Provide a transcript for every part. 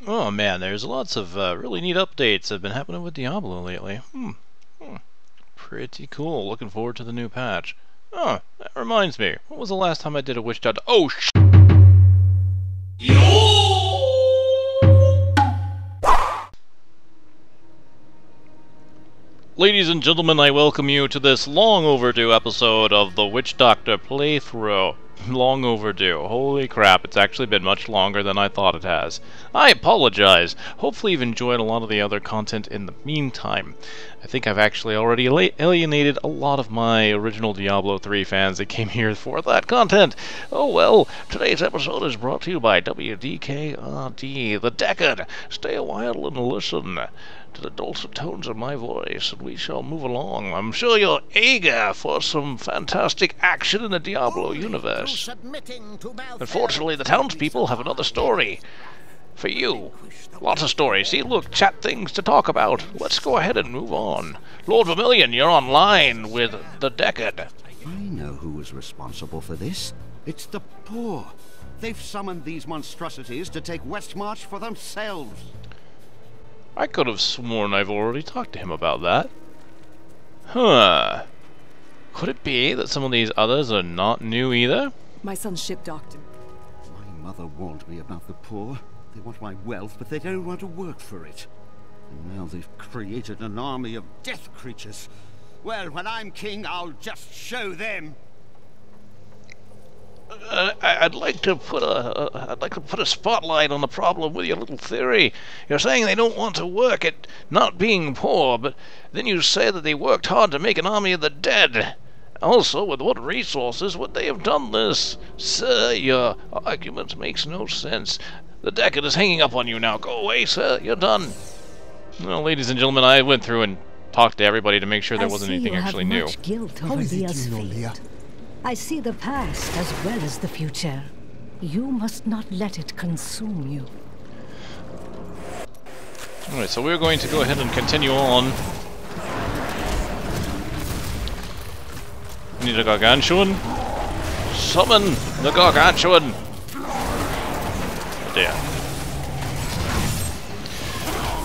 Oh man, there's lots of really neat updates that have been happening with Diablo lately. Pretty cool. Looking forward to the new patch. Oh, that reminds me. When was the last time I did a witch doctor? Oh, Ladies and gentlemen, I welcome you to this long overdue episode of the Witch Doctor playthrough. Long overdue. Holy crap, it's actually been much longer than I thought it has. I apologize. Hopefully you've enjoyed a lot of the other content in the meantime. I think I've actually already alienated a lot of my original Diablo 3 fans that came here for that content. Oh well, today's episode is brought to you by WDKRD, The Decade. Stay a while and listen to the dulcet tones of my voice, and we shall move along. I'm sure you're eager for some fantastic action in the Diablo universe. Unfortunately, the townspeople have another story for you. Lots of stories. See, look, chat things to talk about. Let's go ahead and move on. Lord Vermilion, you're online with the Decade. I know who was responsible for this. It's the poor. They've summoned these monstrosities to take Westmarch for themselves. I could have sworn I've already talked to him about that. Huh. Could it be that some of these others are not new either? My son's ship doctor. My mother warned me about the poor. They want my wealth, but they don't want to work for it. And now they've created an army of death creatures. Well, when I'm king, I'll just show them. I'd like to put a spotlight on the problem with your little theory. You're saying they don't want to work at not being poor, but then you say that they worked hard to make an army of the dead. Also, with what resources would they have done this? Sir, your argument makes no sense. The Decade is hanging up on you now. Go away, sir. You're done. Well, ladies and gentlemen, I went through and talked to everybody to make sure there wasn't anything actually new. Much guilt over Leah's fate. I see the past as well as the future. You must not let it consume you. Alright, so we're going to go ahead and continue on. We need a gargantuan. Summon the gargantuan! There.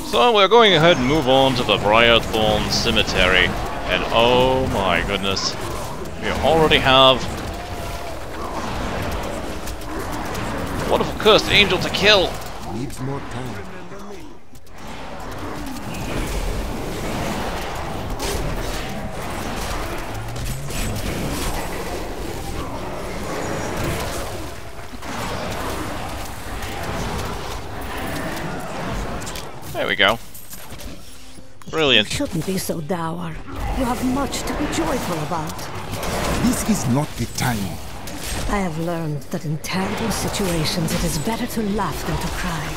So we're going ahead and move on to the Briarthorn Cemetery. And oh my goodness. We already have one of a cursed angel to kill. Needs more time. There we go. Brilliant. You shouldn't be so dour. You have much to be joyful about. This is not the time. I have learned that in terrible situations it is better to laugh than to cry.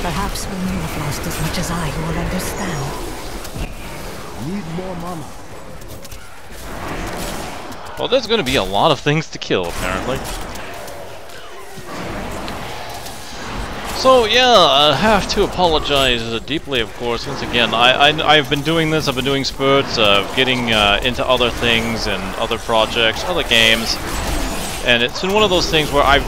Perhaps when you have lost as much as I, you will understand. Need more mana. Well, there's going to be a lot of things to kill, apparently. So, yeah, I have to apologize deeply, of course. Once again, I've been doing this. I've been doing spurts of getting into other things and other projects, other games. And it's been one of those things where I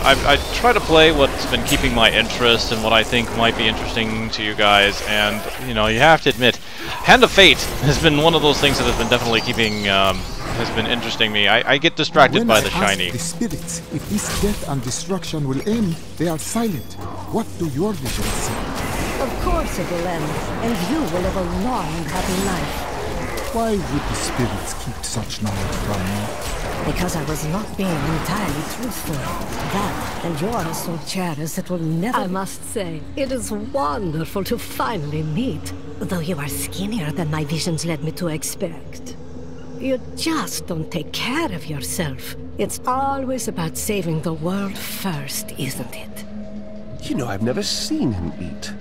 try to play what's been keeping my interest and what I think might be interesting to you guys. And, you know, you have to admit, Hand of Fate has been one of those things that has been definitely keeping, has been interesting me. I get distracted by the shiny. The spirits, if this death and destruction will end, they are silent. What do your visions say? Of course it will end, and you will live a long and happy life. Why would the spirits keep such knowledge from me? Because I was not being entirely truthful. That, and you are so jealous it will never... I must say, it is wonderful to finally meet, though you are skinnier than my visions led me to expect. You just don't take care of yourself. It's always about saving the world first, isn't it? You know, I've never seen him eat.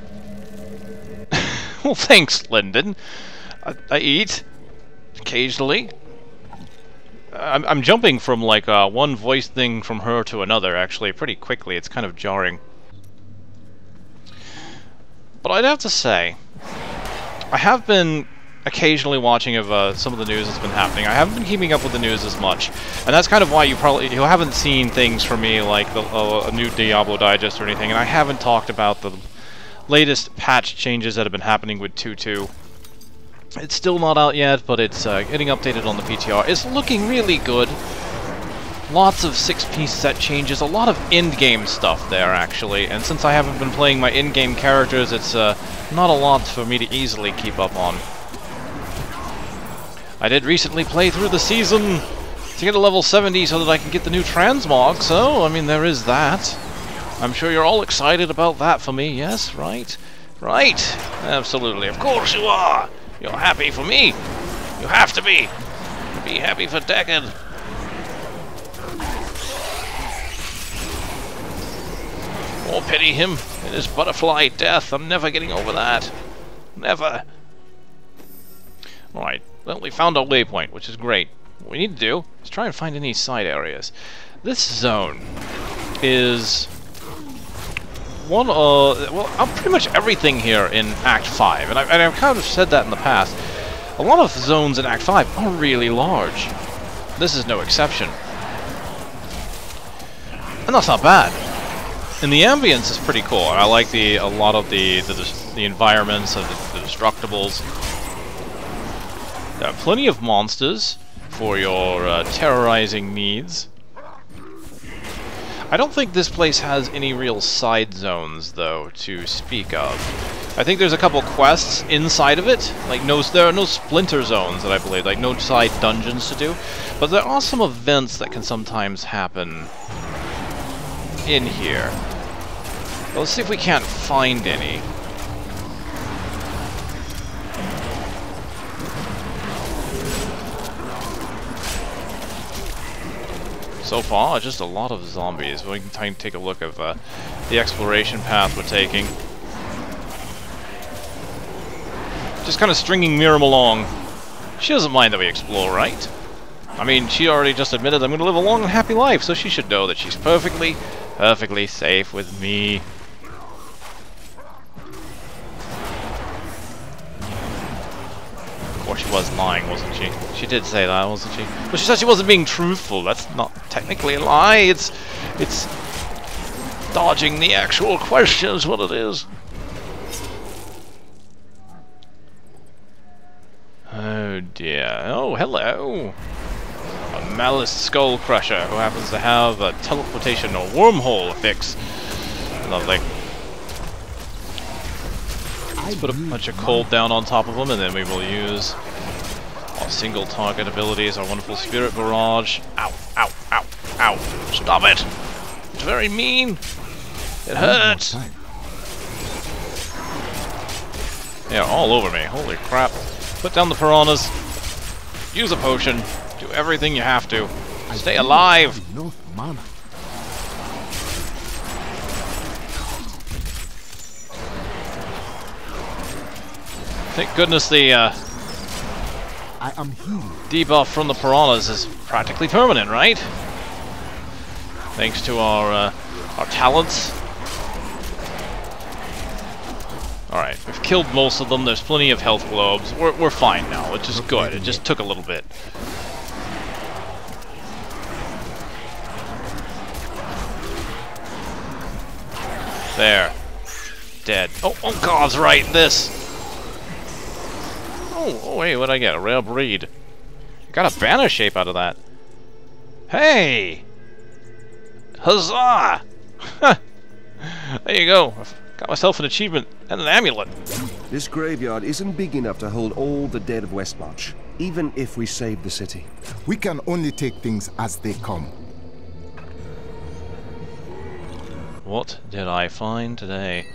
Well, thanks, Lyndon. I eat occasionally. I'm jumping from like one voice thing from her to another, actually, pretty quickly. It's kind of jarring. But I'd have to say, I have been occasionally watching of some of the news that's been happening. I haven't been keeping up with the news as much, and that's kind of why you haven't seen things from me like a new Diablo digest or anything. And I haven't talked about the latest patch changes that have been happening with 2.2. It's still not out yet, but it's getting updated on the PTR. It's looking really good. Lots of 6-piece set changes, a lot of in-game stuff there, actually. And since I haven't been playing my in-game characters, it's not a lot for me to easily keep up on. I did recently play through the season to get a level 70 so that I can get the new transmog, so, I mean, there is that. I'm sure you're all excited about that for me, yes? Right? Right! Absolutely, of course you are! You're happy for me! You have to be! Be happy for Deckard! Oh, pity him in his butterfly death. I'm never getting over that. Never. Alright, well, we found our waypoint, which is great. What we need to do is try and find any side areas. This zone is one of, well, pretty much everything here in Act 5, and I've kind of said that in the past. A lot of zones in Act 5 are really large. This is no exception. And that's not bad. And the ambience is pretty cool. I like a lot of the environments of the destructibles. There are plenty of monsters for your terrorizing needs. I don't think this place has any real side zones, though, to speak of. I think there's a couple quests inside of it. Like, there are no splinter zones that I believe, like no side dungeons to do. But there are some events that can sometimes happen in here. Well, let's see if we can't find any. So far, just a lot of zombies. We can take a look at the exploration path we're taking. Just kind of stringing Myriam along. She doesn't mind that we explore, right? I mean, she already just admitted I'm going to live a long and happy life, so she should know that she's perfectly safe with me. Of course she was lying, wasn't she? She did say that, wasn't she? But she said she wasn't being truthful. That's not technically a lie. It's dodging the actual question is what it is. Oh dear. Oh, hello. A Malice Skull Crusher who happens to have a teleportation or wormhole fix. Lovely. Let's put a bunch of cold down on top of them, and then we will use our single target abilities, our wonderful Spirit Barrage. Ow, ow, ow, ow. Stop it! It's very mean. It hurts. They're all over me. Holy crap. Put down the piranhas. Use a potion. Do everything you have to. Stay alive. Thank goodness the debuff from the piranhas is practically permanent, right? Thanks to our talents. Alright, we've killed most of them. There's plenty of health globes. We're fine now, which is good. It just took a little bit. There. Dead. Oh God's right, this! Oh, wait, what'd I get? A rare breed. Got a banner shape out of that. Hey! Huzzah! There you go. I've got myself an achievement and an amulet. This graveyard isn't big enough to hold all the dead of Westmarch, even if we save the city. We can only take things as they come. What did I find today?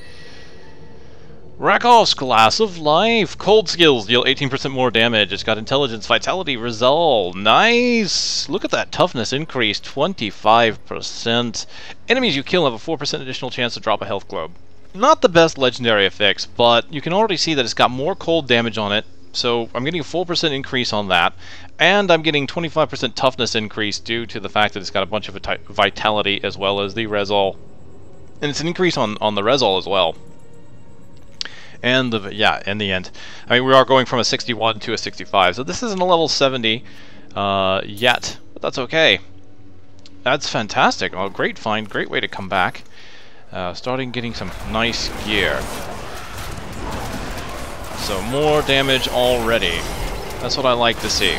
Rakos, Glass of Life. Cold skills deal 18% more damage. It's got Intelligence, Vitality, Resolve. Nice! Look at that toughness increase, 25%. Enemies you kill have a 4% additional chance to drop a health globe. Not the best legendary effects, but you can already see that it's got more cold damage on it. So I'm getting a 4% increase on that. And I'm getting 25% toughness increase due to the fact that it's got a bunch of Vitality as well as the Resolve. And it's an increase on the Resolve as well. And in the end, I mean, we are going from a 61 to a 65, so this isn't a level 70 yet, but that's okay. That's fantastic. Oh, great find, great way to come back. Starting getting some nice gear. So more damage already. That's what I like to see.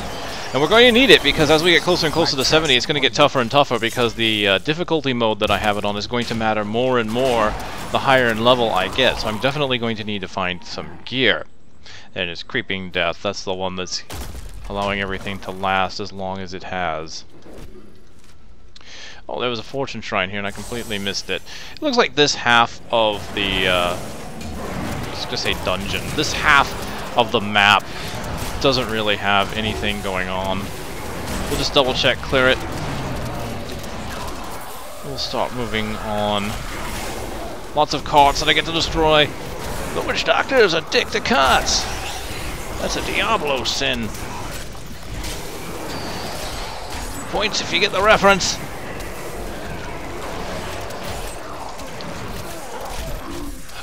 And we're going to need it, because as we get closer and closer to 70, it's going to get tougher and tougher, because the difficulty mode that I have it on is going to matter more and more the higher in level I get. So I'm definitely going to need to find some gear. And it's Creeping Death. That's the one that's allowing everything to last as long as it has. Oh, there was a fortune shrine here, and I completely missed it. It looks like this half of the, let's just say dungeon. This half of the map doesn't really have anything going on. We'll just double check, clear it. We'll start moving on. Lots of carts that I get to destroy. The Witch Doctor is a dick to carts. That's a Diablo sin. Points if you get the reference.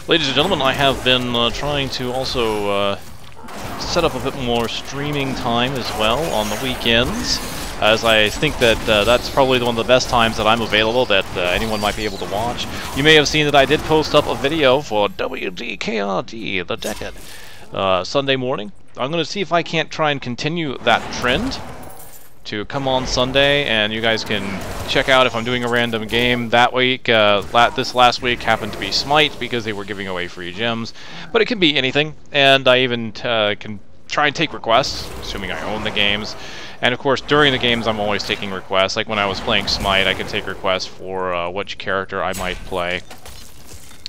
Ladies and gentlemen, I have been trying to also set up a bit more streaming time as well on the weekends, as I think that that's probably one of the best times that I'm available, that anyone might be able to watch. You may have seen that I did post up a video for WDKRD, the Decade, Sunday morning. I'm going to see if I can't try and continue that trend to come on Sunday, and you guys can check out if I'm doing a random game. That week, this last week happened to be Smite, because they were giving away free gems, but it can be anything, and I even can try and take requests, assuming I own the games. And of course, during the games, I'm always taking requests. Like when I was playing Smite, I could take requests for which character I might play.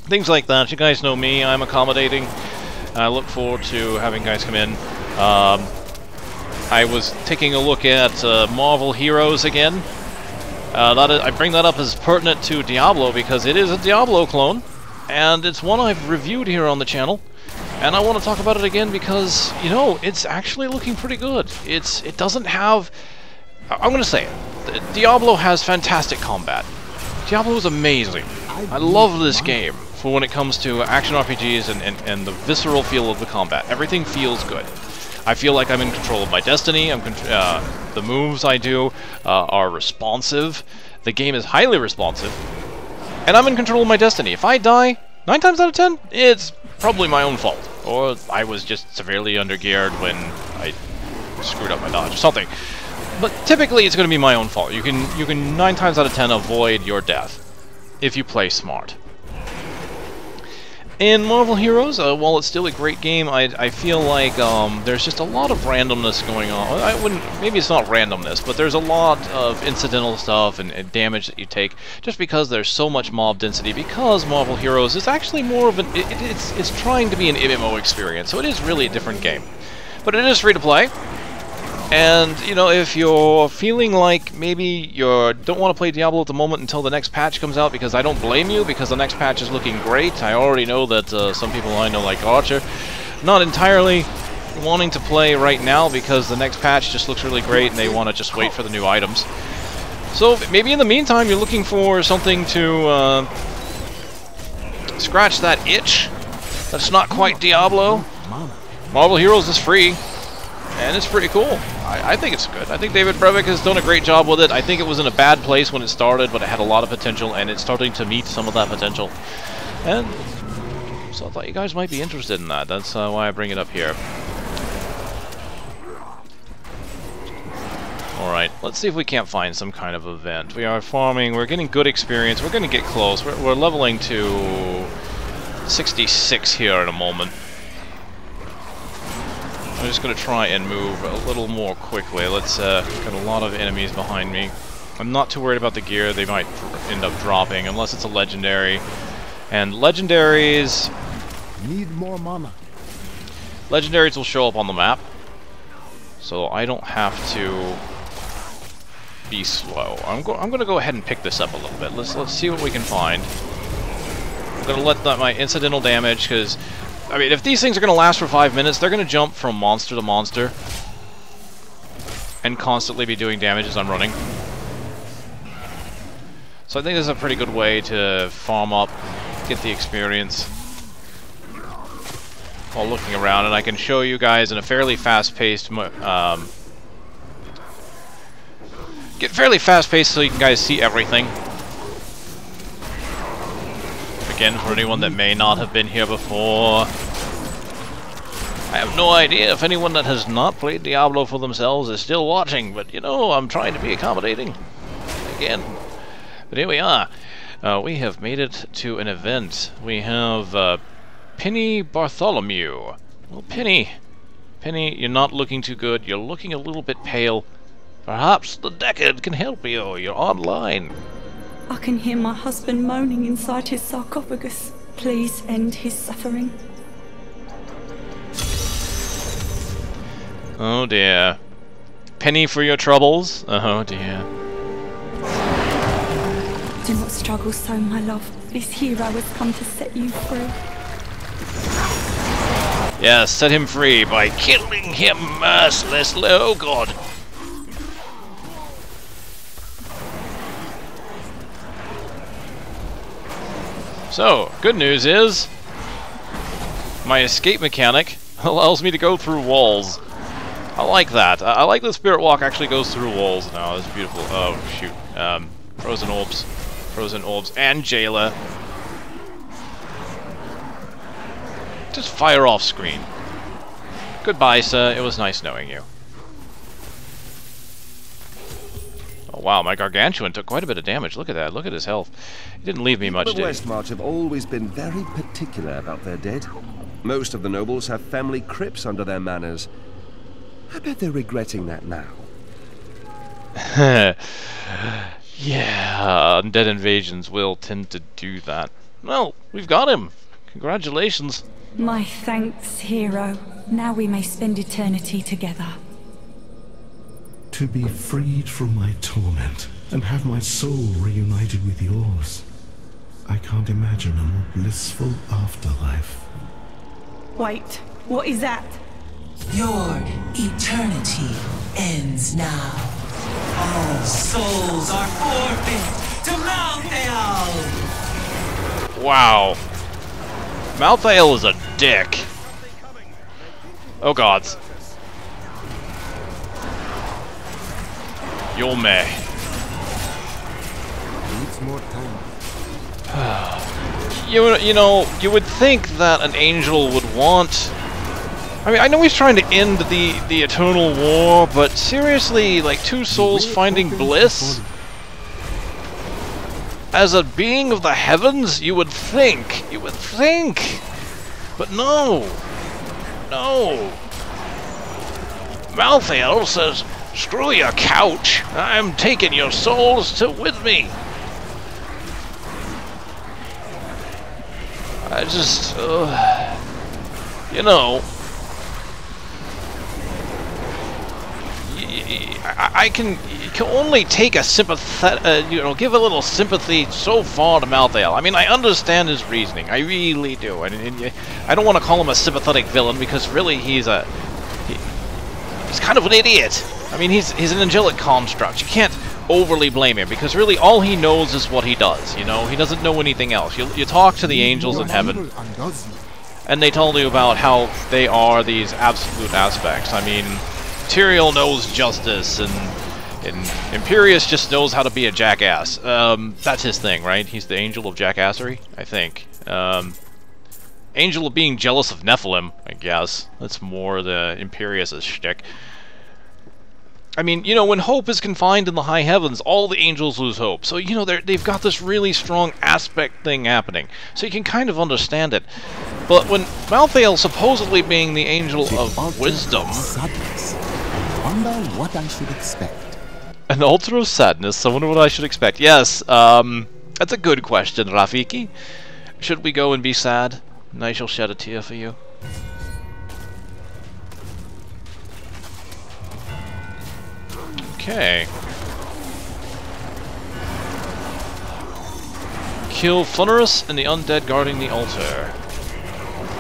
Things like that. You guys know me, I'm accommodating. I look forward to having guys come in. I was taking a look at Marvel Heroes again. I bring that up as pertinent to Diablo because it is a Diablo clone, and it's one I've reviewed here on the channel. And I want to talk about it again because, you know, it's actually looking pretty good. It doesn't have... I'm going to say it. Diablo has fantastic combat. Diablo is amazing. I love this game for when it comes to action RPGs and the visceral feel of the combat. Everything feels good. I feel like I'm in control of my destiny. The moves I do are responsive. The game is highly responsive. And I'm in control of my destiny. If I die, 9 times out of 10, it's probably my own fault. Or I was just severely undergeared when I screwed up my dodge or something. But typically it's going to be my own fault. You can 9 times out of 10 avoid your death if you play smart. In Marvel Heroes, while it's still a great game, I feel like there's just a lot of randomness going on. Maybe it's not randomness, but there's a lot of incidental stuff and damage that you take just because there's so much mob density. Because Marvel Heroes is actually more of it's trying to be an MMO experience, so it is really a different game. But it is free to play. And, you know, if you're feeling like maybe you don't want to play Diablo at the moment until the next patch comes out, because I don't blame you, because the next patch is looking great. I already know that some people I know like Archer. Not entirely wanting to play right now because the next patch just looks really great and they want to just wait for the new items. So maybe in the meantime you're looking for something to scratch that itch that's not quite Diablo. Marvel Heroes is free. And it's pretty cool. I think it's good. I think David Brevik has done a great job with it. I think it was in a bad place when it started, but it had a lot of potential, and it's starting to meet some of that potential. And so I thought you guys might be interested in that. That's why I bring it up here. Alright, let's see if we can't find some kind of event. We are farming, we're getting good experience, we're going to get close. We're leveling to 66 here in a moment. I'm just going to try and move a little more quickly. Let's got a lot of enemies behind me. I'm not too worried about the gear. They might end up dropping unless it's a legendary. And legendaries... Need more mana. Legendaries will show up on the map. So I don't have to be slow. I'm going to go ahead and pick this up a little bit. Let's see what we can find. I'm going to let my incidental damage, because... I mean, if these things are going to last for 5 minutes, they're going to jump from monster to monster and constantly be doing damage as I'm running. So I think this is a pretty good way to farm up, get the experience while looking around, and I can show you guys in a fairly fast-paced get fairly fast-paced so you can guys see everything. Again, for anyone that may not have been here before. I have no idea if anyone that has not played Diablo for themselves is still watching, but you know, I'm trying to be accommodating. Again. But here we are. We have made it to an event. We have Penny Bartholomew. Well, Penny, you're not looking too good. You're looking a little bit pale. Perhaps the Decade can help you. You're online. I can hear my husband moaning inside his sarcophagus. Please end his suffering. Oh dear. Penny for your troubles? Oh dear. Do not struggle so, my love. This hero has come to set you free. Yes, set him free by killing him mercilessly. Oh god. So, good news is my escape mechanic allows me to go through walls. I like that. I like the Spirit Walk actually goes through walls now. It's beautiful. Oh, shoot. Frozen orbs. Frozen orbs. And Jailer. Just fire off screen. Goodbye, sir. It was nice knowing you. Oh, wow. My Gargantuan took quite a bit of damage. Look at that. Look at his health. He didn't leave me much, The did he? Westmarch have always been very particular about their dead. Most of the nobles have family crypts under their manors. I bet they're regretting that now. Yeah, undead invasions will tend to do that. Well, we've got him. Congratulations. My thanks, hero. Now we may spend eternity together. To be freed from my torment and have my soul reunited with yours. I can't imagine a more blissful afterlife. Wait, what is that? Your eternity ends now. All souls are forfeit to Malthael! Wow. Malthael is a dick. Oh gods. You're me. Needs more time. You know, you would think that an angel would want... I mean, I know he's trying to end the eternal war, but seriously, like, two souls finding bliss? As a being of the heavens, you would think. But no. No. Malthael says, screw your couch. I'm taking your souls with me. I just, you know, I can only take a sympathetic, you know, give a little sympathy so far to Malthael. I mean, I understand his reasoning, I really do. And I don't want to call him a sympathetic villain because really he's kind of an idiot. I mean, he's an angelic construct. You can't overly blame him because really all he knows is what he does. You know, he doesn't know anything else. You talk to the angels in heaven, and they tell you about how they are these absolute aspects. I mean, Tyrael knows justice, and Imperius just knows how to be a jackass. That's his thing, right? He's the angel of jackassery, I think. Angel of being jealous of Nephilim, I guess. That's more the Imperius' shtick. I mean, you know, when hope is confined in the high heavens, all the angels lose hope. So, you know, they've got this really strong aspect thing happening. So you can kind of understand it. But when Malthael supposedly being the angel of wisdom... Sadness. I wonder what I should expect. An altar of sadness? I wonder what I should expect. Yes, that's a good question, Rafiki. Should we go and be sad? And I shall shed a tear for you. Okay. Kill Funnerus and the undead guarding the altar.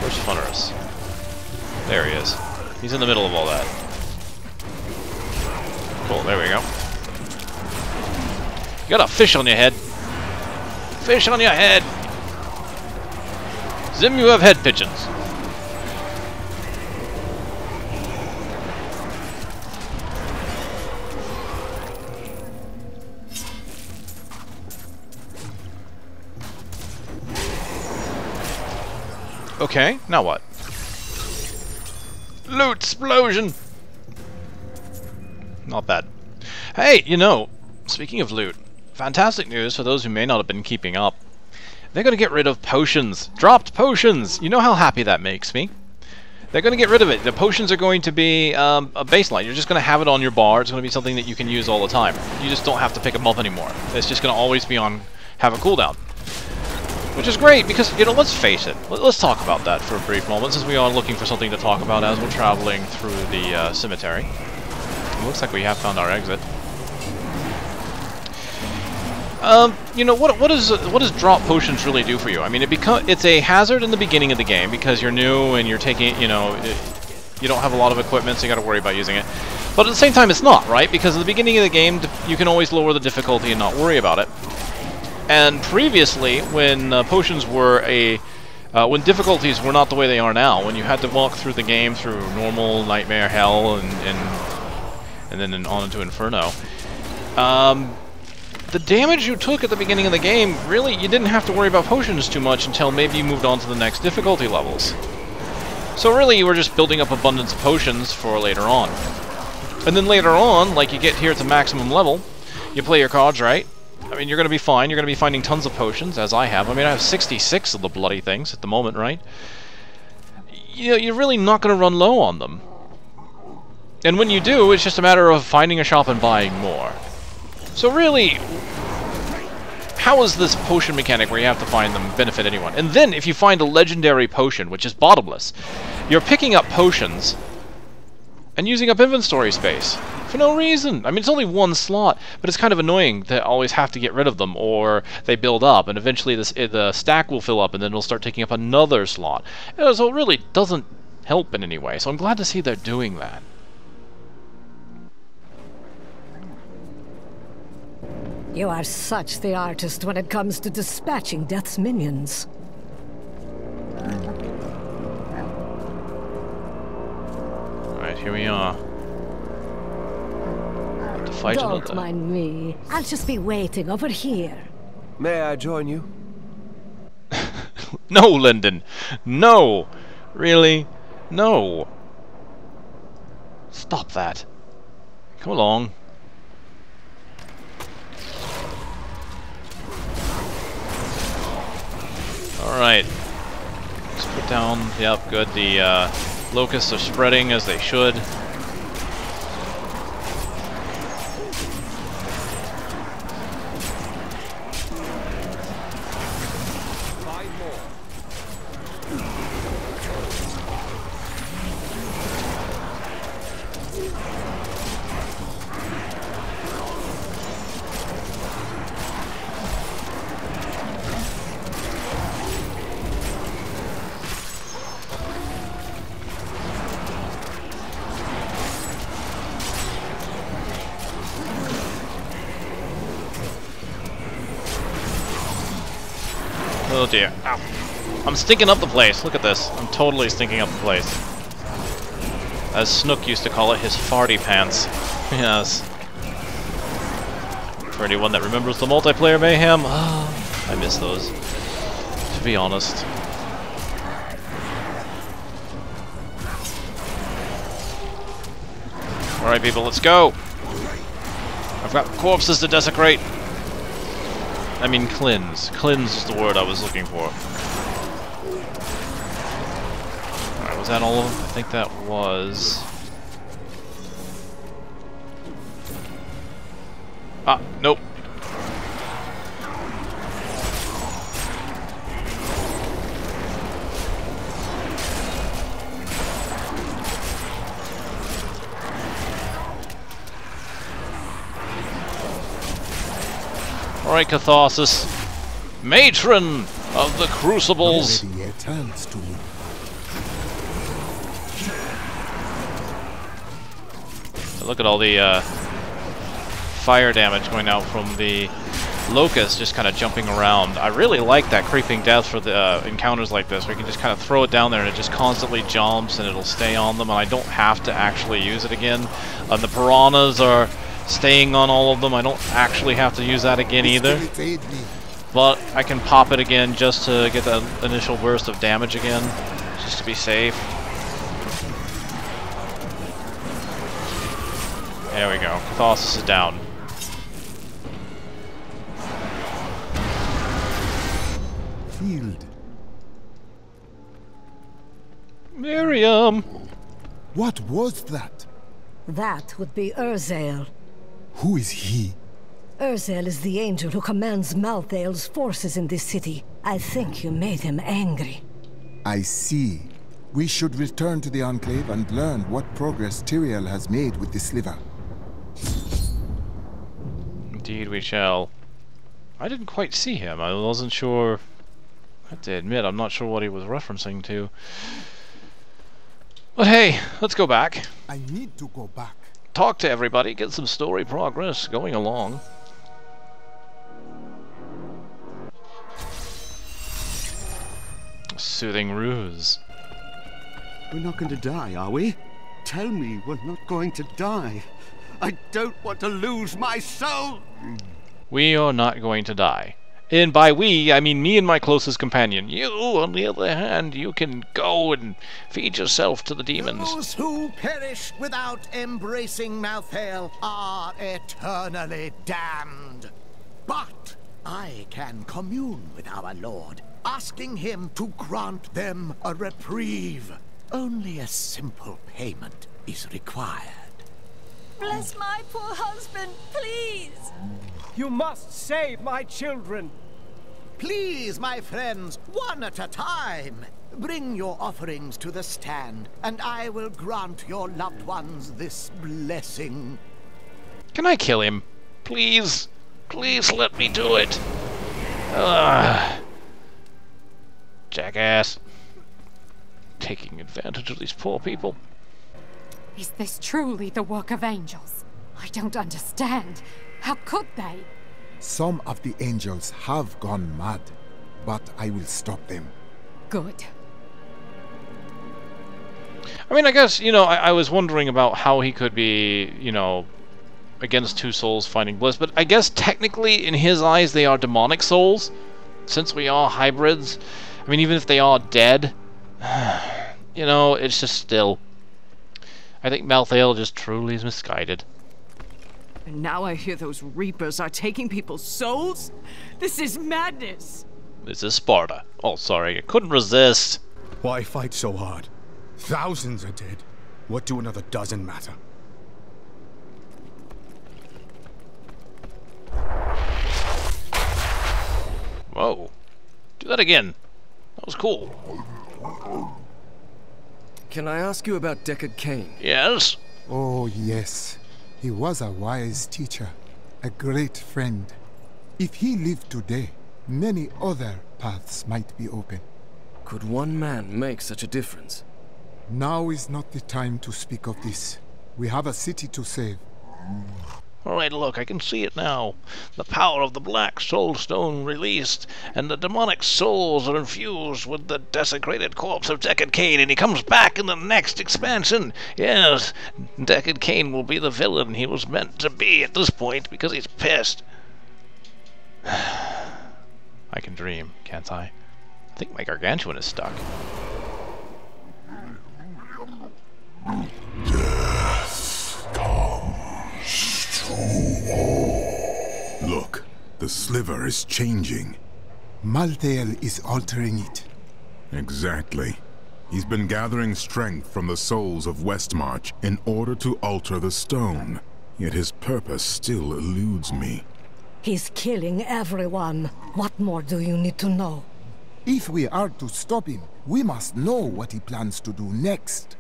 Where's Funnerus? There he is. He's in the middle of all that. Cool, there we go. You got a fish on your head. Fish on your head! Zim, you have head pigeons. Okay, now what? Loot explosion! Not bad. Hey, you know, speaking of loot, fantastic news for those who may not have been keeping up. They're going to get rid of potions. Dropped potions! You know how happy that makes me. They're going to get rid of it. The potions are going to be a baseline. You're just going to have it on your bar. It's going to be something that you can use all the time. You just don't have to pick them up anymore. It's just going to always be on, have a cooldown. Which is great because, you know, let's face it. Let's talk about that for a brief moment since we are looking for something to talk about as we're traveling through the cemetery. It looks like we have found our exit. You know, what does drop potions really do for you? I mean, it's a hazard in the beginning of the game because you're new and you're taking, you know, you don't have a lot of equipment, so you got to worry about using it. But at the same time, it's not, right? Because at the beginning of the game, you can always lower the difficulty and not worry about it. And previously, when potions were when difficulties were not the way they are now, when you had to walk through the game through normal, nightmare, hell, and then on into Inferno, the damage you took at the beginning of the game, really, you didn't have to worry about potions too much until maybe you moved on to the next difficulty levels. So really, you were just building up abundance of potions for later on. And then later on, like you get here to maximum level, you play your cards right. I mean, you're going to be fine. You're going to be finding tons of potions, as I have. I mean, I have 66 of the bloody things at the moment, right? You know, you're really not going to run low on them. And when you do, it's just a matter of finding a shop and buying more. So really, how is this potion mechanic where you have to find them benefit anyone? And then, if you find a legendary potion, which is bottomless, you're picking up potions and using up inventory space for no reason. I mean, it's only one slot, but it's kind of annoying to always have to get rid of them, or they build up, and eventually the stack will fill up, and then it'll start taking up another slot. So it really doesn't help in any way, so I'm glad to see they're doing that. You are such the artist when it comes to dispatching Death's minions. Alright, here we are. To fight Don't another. mind me. I'll just be waiting over here. May I join you? No, Lyndon! No! Really? No! Stop that. Come along. Alright. Let's put down... Yep, good. The locusts are spreading as they should. Oh dear. Ow. I'm stinking up the place. Look at this. I'm totally stinking up the place. As Snook used to call it, his farty pants. Yes. For anyone that remembers the multiplayer mayhem, I miss those. To be honest. Alright people, let's go! I've got corpses to desecrate! I mean cleanse. Cleanse is the word I was looking for. Alright, was that all of them? I think that was... Ah, nope. Alright, Catharsis. Matron of the Crucibles. Already turns to me. Look at all the fire damage going out from the Locust just kind of jumping around. I really like that creeping death for the encounters like this, where you can just kind of throw it down there and it just constantly jumps and it'll stay on them, and I don't have to actually use it again. The piranhas are staying on all of them. I don't actually have to use that again either. But I can pop it again just to get that initial burst of damage again, just to be safe. There we go. Catharsis is down. Field. Myriam! What was that? That would be Urzael. Who is he? Urzael is the angel who commands Malthael's forces in this city. I think you made him angry. I see. We should return to the Enclave and learn what progress Tyrael has made with the sliver. Indeed we shall. I didn't quite see him. I wasn't sure. I have to admit, I'm not sure what he was referencing to. But hey, let's go back. I need to go back. Talk to everybody, get some story progress going along. Soothing ruse. We're not going to die, are we? Tell me we're not going to die. I don't want to lose my soul! We are not going to die. And by we, I mean me and my closest companion. You, on the other hand, you can go and feed yourself to the demons. Those who perish without embracing Malthael are eternally damned. But I can commune with our Lord, asking him to grant them a reprieve. Only a simple payment is required. Bless my poor husband, please! You must save my children! Please, my friends, one at a time. Bring your offerings to the stand, and I will grant your loved ones this blessing. Can I kill him? Please? Please let me do it. Jackass. Taking advantage of these poor people. Is this truly the work of angels? I don't understand. How could they? Some of the angels have gone mad, but I will stop them. Good. I mean, I guess, you know, I was wondering about how he could be, you know, against two souls finding bliss, but I guess technically in his eyes they are demonic souls, since we are hybrids. I mean, even if they are dead, you know, it's just still... I think Malthael just truly is misguided. And now I hear those Reapers are taking people's souls? This is madness! This is Sparta. Oh, sorry, I couldn't resist. Why fight so hard? Thousands are dead. What do another dozen matter? Whoa. Do that again. That was cool. Can I ask you about KageKaze? Yes? Oh, yes. He was a wise teacher, a great friend. If he lived today, many other paths might be open. Could one man make such a difference? Now is not the time to speak of this. We have a city to save. Alright, look, I can see it now. The power of the Black Soul Stone released, and the demonic souls are infused with the desecrated corpse of KageKaze, and he comes back in the next expansion. Yes, KageKaze will be the villain he was meant to be at this point, because he's pissed. I can dream, can't I? I think my gargantuan is stuck. Death comes to all. Look, the sliver is changing. Malthael is altering it. Exactly. He's been gathering strength from the souls of Westmarch in order to alter the stone. Yet his purpose still eludes me. He's killing everyone. What more do you need to know? If we are to stop him, we must know what he plans to do next.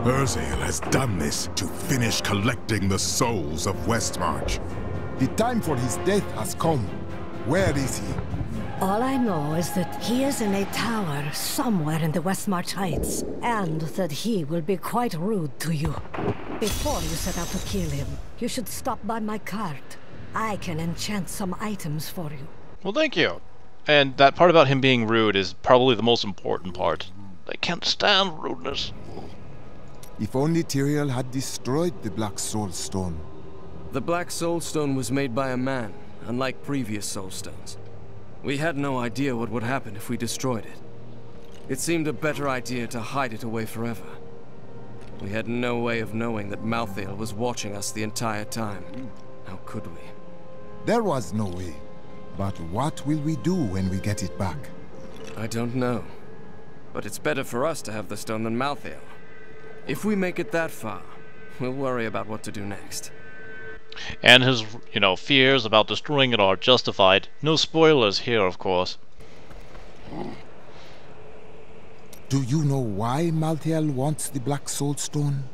Urzael has done this to finish collecting the souls of Westmarch. The time for his death has come. Where is he? All I know is that he is in a tower somewhere in the Westmarch Heights, and that he will be quite rude to you. Before you set out to kill him, you should stop by my cart. I can enchant some items for you. Well, thank you. And that part about him being rude is probably the most important part. I can't stand rudeness. If only Tyrael had destroyed the Black Soul Stone. The Black Soul Stone was made by a man, unlike previous Soul Stones. We had no idea what would happen if we destroyed it. It seemed a better idea to hide it away forever. We had no way of knowing that Malthael was watching us the entire time. How could we? There was no way. But what will we do when we get it back? I don't know. But it's better for us to have the stone than Malthael. If we make it that far, we'll worry about what to do next. And his, fears about destroying it are justified. No spoilers here, of course. Do you know why Malthael wants the Black Soul Stone?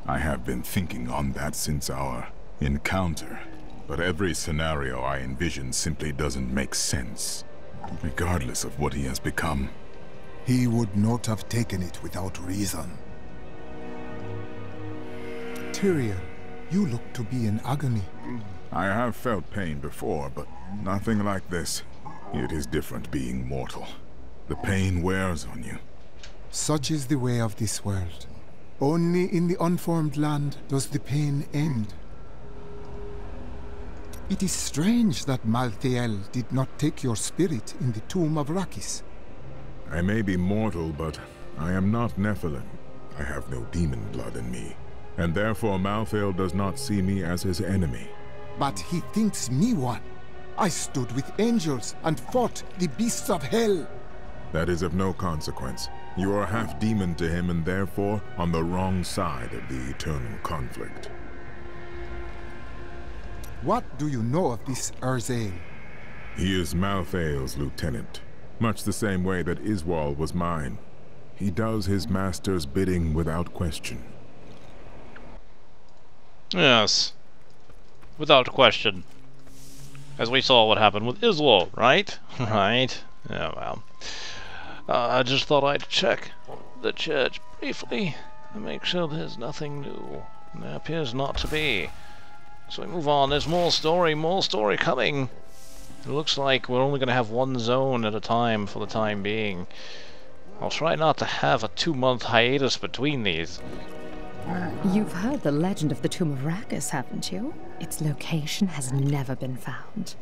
I have been thinking on that since our encounter. But every scenario I envision simply doesn't make sense, regardless of what he has become. He would not have taken it without reason. Tyrael, you look to be in agony. I have felt pain before, but nothing like this. It is different being mortal. The pain wears on you. Such is the way of this world. Only in the unformed land does the pain end. It is strange that Malthael did not take your spirit in the tomb of Rakis. I may be mortal, but I am not Nephilim. I have no demon blood in me, and therefore Malthael does not see me as his enemy. But he thinks me one. I stood with angels and fought the beasts of hell. That is of no consequence. You are half demon to him and therefore on the wrong side of the eternal conflict. What do you know of this Urzael? He is Malthael's lieutenant, much the same way that Iswal was mine. He does his master's bidding without question. Yes, without question. As we saw what happened with Iswal, right? Right? Yeah, well. I just thought I'd check the church briefly and make sure there's nothing new. There appears not to be. So we move on. There's more story coming. It looks like we're only going to have one zone at a time for the time being. I'll try not to have a 2-month hiatus between these. You've heard the legend of the Tomb of Rakis, haven't you? Its location has never been found.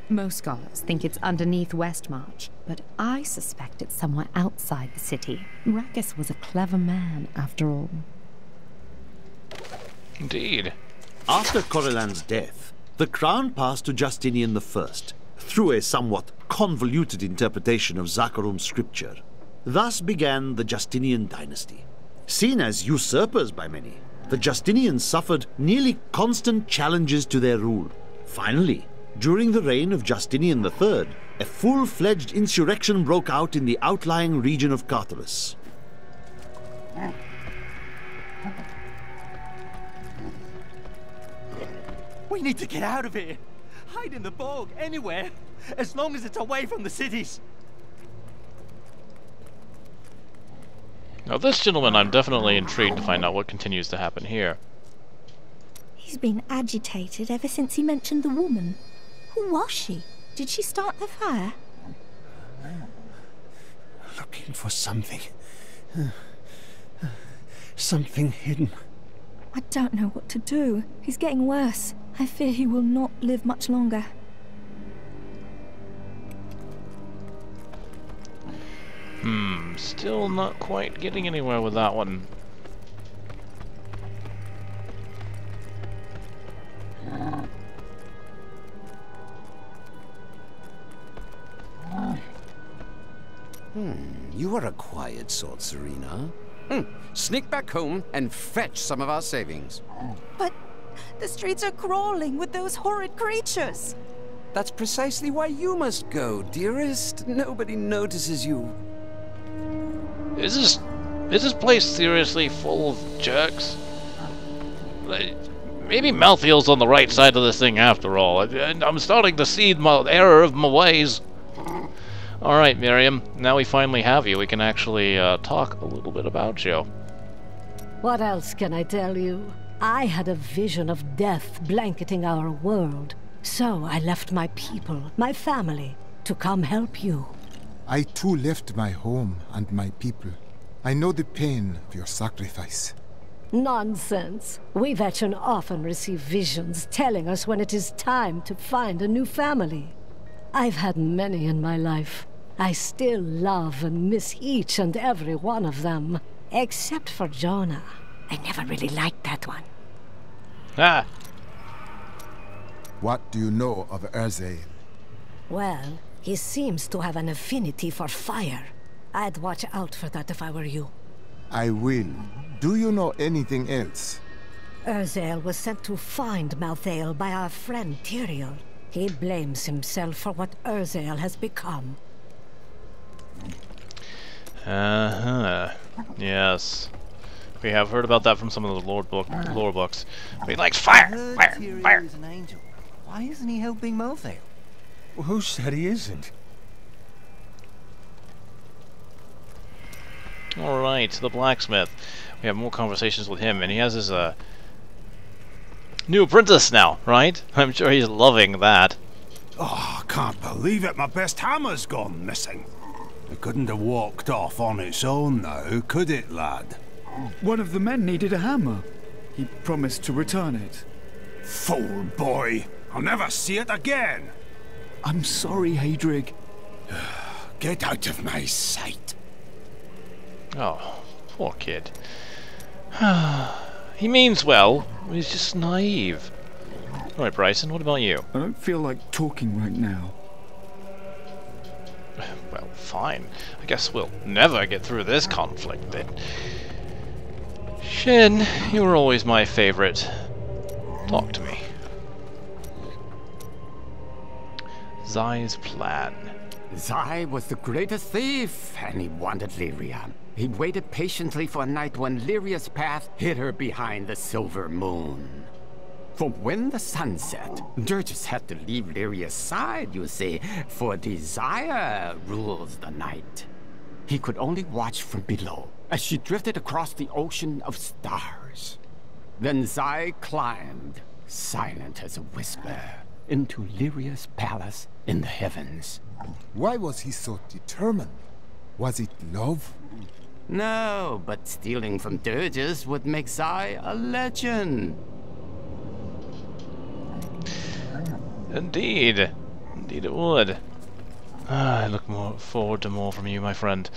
Most scholars think it's underneath Westmarch, but I suspect it's somewhere outside the city. Rakis was a clever man, after all. Indeed. After Corellan's death, the crown passed to Justinian I, through a somewhat convoluted interpretation of Zakharum's scripture. Thus began the Justinian dynasty. Seen as usurpers by many, the Justinians suffered nearly constant challenges to their rule. Finally, during the reign of Justinian III, a full-fledged insurrection broke out in the outlying region of Carthage. We need to get out of here. Hide in the bog, anywhere. As long as it's away from the cities. Now this gentleman, I'm definitely intrigued to find out what continues to happen here. He's been agitated ever since he mentioned the woman. Who was she? Did she start the fire? Looking for something. Something hidden. I don't know what to do. He's getting worse. I fear he will not live much longer. Still not quite getting anywhere with that one. You are a quiet sort, Serena. Sneak back home and fetch some of our savings. But the streets are crawling with those horrid creatures. That's precisely why you must go, dearest. Nobody notices you. Is this place seriously full of jerks? Maybe Malthael's on the right side of this thing after all. I'm starting to see the error of my ways. Alright, Myriam, now we finally have you. We can actually talk a little bit about you. What else can I tell you? I had a vision of death blanketing our world. So I left my people, my family, to come help you. I too left my home and my people. I know the pain of your sacrifice. Nonsense. We veteran often receive visions telling us when it is time to find a new family. I've had many in my life. I still love and miss each and every one of them. Except for Jonah. I never really liked that one. Ah. What do you know of Urzael? Well, he seems to have an affinity for fire. I'd watch out for that if I were you. I will. Do you know anything else? Urzael was sent to find Malthael by our friend Tyrael. He blames himself for what Urzael has become. Yes. We have heard about that from some of the lore books. But he likes fire! Fire! Fire! Is an angel. Why isn't he helping Malthael? Well, who said he isn't? Alright, the blacksmith. We have more conversations with him, and he has his new apprentice now, right? I'm sure he's loving that. Oh, I can't believe it. My best hammer's gone missing. It couldn't have walked off on its own now, could it, lad? One of the men needed a hammer. He promised to return it. Fool boy! I'll never see it again! I'm sorry, Hadrig. Get out of my sight. Oh, poor kid. He means well, he's just naive. Alright, Bryson, what about you? I don't feel like talking right now. Well, fine. I guess we'll never get through this conflict then. Shin, you were always my favorite. Talk to me. Zai's plan. Zai was the greatest thief, and he wanted Lyria. He waited patiently for a night when Lyria's path hid her behind the silver moon. For when the sun set, Dirges had to leave Lyria's side, you see, for desire rules the night. He could only watch from below, as she drifted across the ocean of stars. Then Zai climbed, silent as a whisper, into Lyria's palace in the heavens. Why was he so determined? Was it love? No, but stealing from Dirges would make Zai a legend. Indeed. Indeed it would. I look forward to more from you, my friend.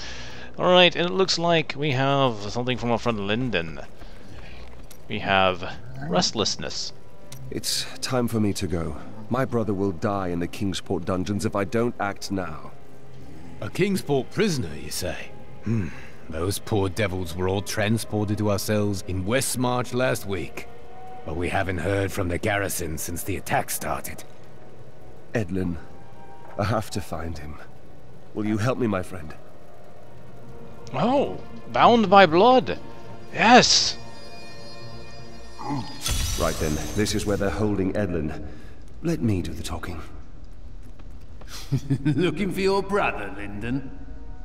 Alright, and it looks like we have something from our friend Lyndon. We have Restlessness. It's time for me to go. My brother will die in the Kingsport dungeons if I don't act now. A Kingsport prisoner, you say? Those poor devils were all transported to our cells in Westmarch last week. But we haven't heard from the garrison since the attack started. Edlin, I have to find him. Will you help me, my friend? Oh, bound by blood. Yes. Right then, this is where they're holding Edlin. Let me do the talking. Looking for your brother, Lyndon?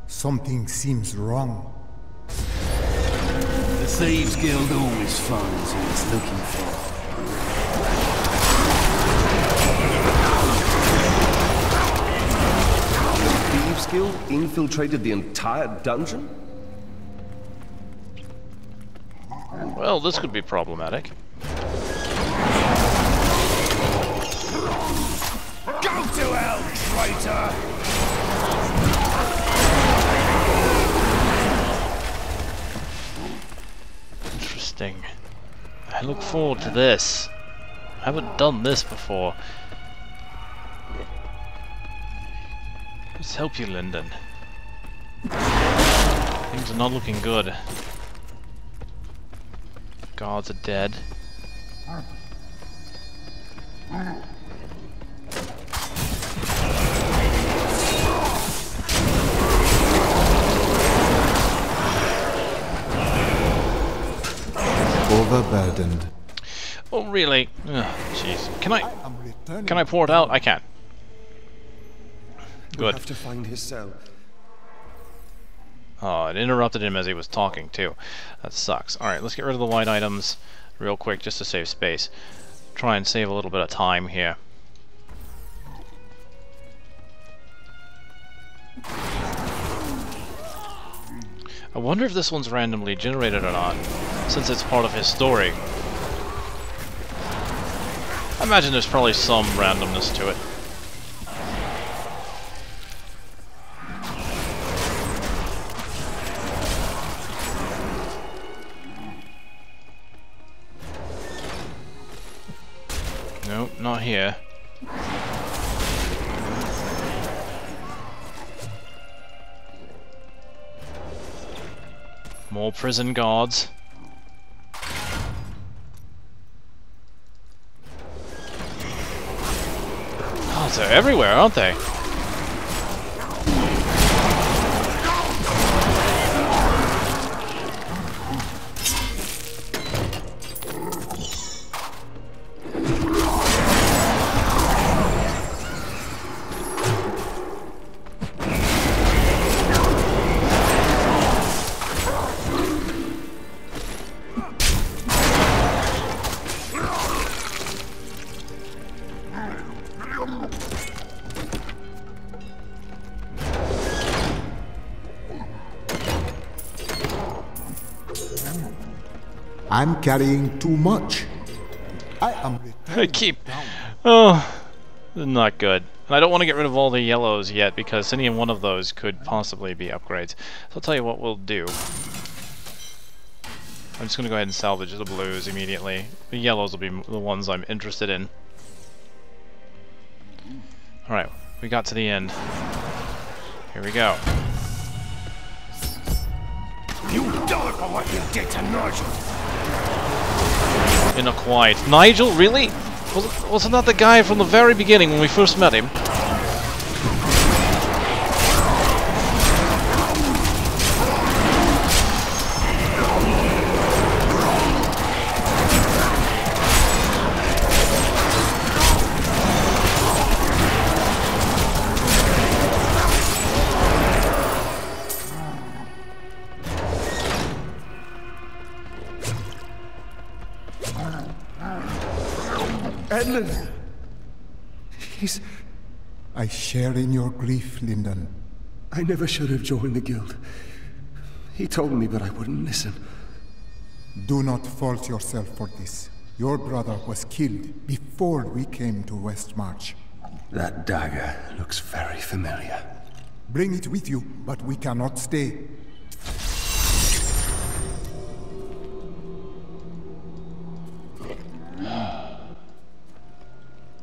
Something seems wrong. The Thieves Guild always finds who it's looking for. The Thieves Guild infiltrated the entire dungeon? Well, this could be problematic. Go to hell, traitor! Interesting. I look forward to this. I haven't done this before. Let's help you, Lyndon. Things are not looking good. Guards are dead. Overburdened. Oh, really? Jeez. Can I pour it out? I can. Good. We'll have to find his cell. Oh, it interrupted him as he was talking, too. That sucks. Alright, let's get rid of the white items real quick, just to save space. Try and save a little bit of time here. I wonder if this one's randomly generated or not, since it's part of his story. I imagine there's probably some randomness to it. Nope, not here. More prison guards. Oh, they're everywhere, aren't they? I'm carrying too much. I am. I keep. Oh, not good. And I don't want to get rid of all the yellows yet because any one of those could possibly be upgrades. So I'll tell you what we'll do. I'm just going to go ahead and salvage the blues immediately. The yellows will be the ones I'm interested in. Alright, we got to the end. Here we go. You die for what you did to Nigel. You're not quite. Nigel, really? Wasn't that the guy from the very beginning when we first met him? Edmund! I share in your grief, Lyndon. I never should have joined the guild. He told me, but I wouldn't listen. Do not fault yourself for this. Your brother was killed before we came to Westmarch. That dagger looks very familiar. Bring it with you, but we cannot stay.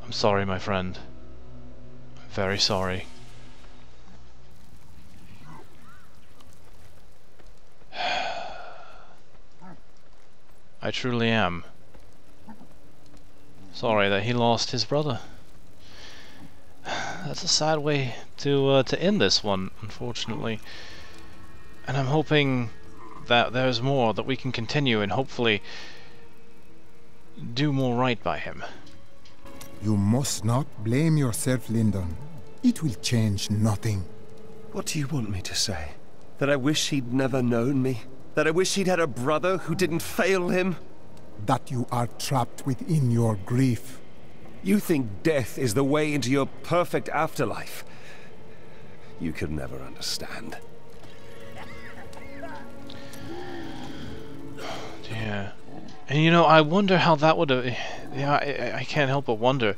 I'm sorry, my friend. I'm very sorry. I truly am. Sorry that he lost his brother. That's a sad way to end this one, unfortunately. And I'm hoping that there's more, that we can continue and hopefully do more right by him. You must not blame yourself, Lyndon. It will change nothing. What do you want me to say? That I wish he'd never known me? That I wish he'd had a brother who didn't fail him? That you are trapped within your grief. You think death is the way into your perfect afterlife? You could never understand. Yeah. And you know, I wonder how that would have... Yeah, I can't help but wonder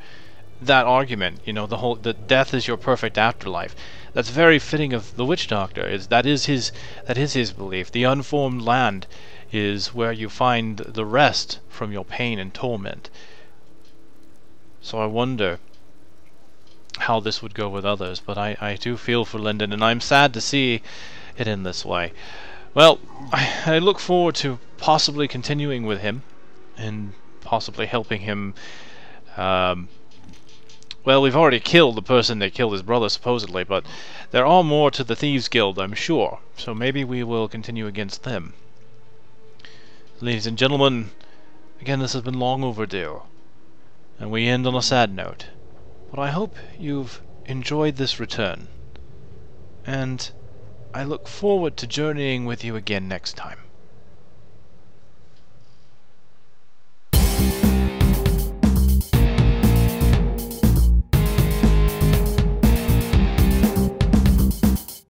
that argument, you know, that death is your perfect afterlife. That's very fitting of the witch doctor. That is his belief. The unformed land is where you find the rest from your pain and torment. So I wonder how this would go with others, but I do feel for Lyndon, and I'm sad to see it in this way. Well, I look forward to possibly continuing with him and possibly helping him. Well, we've already killed the person that killed his brother, supposedly, but there are more to the Thieves Guild, I'm sure, so maybe we will continue against them. Ladies and gentlemen, again, this has been long overdue, and we end on a sad note, but I hope you've enjoyed this return, and I look forward to journeying with you again next time.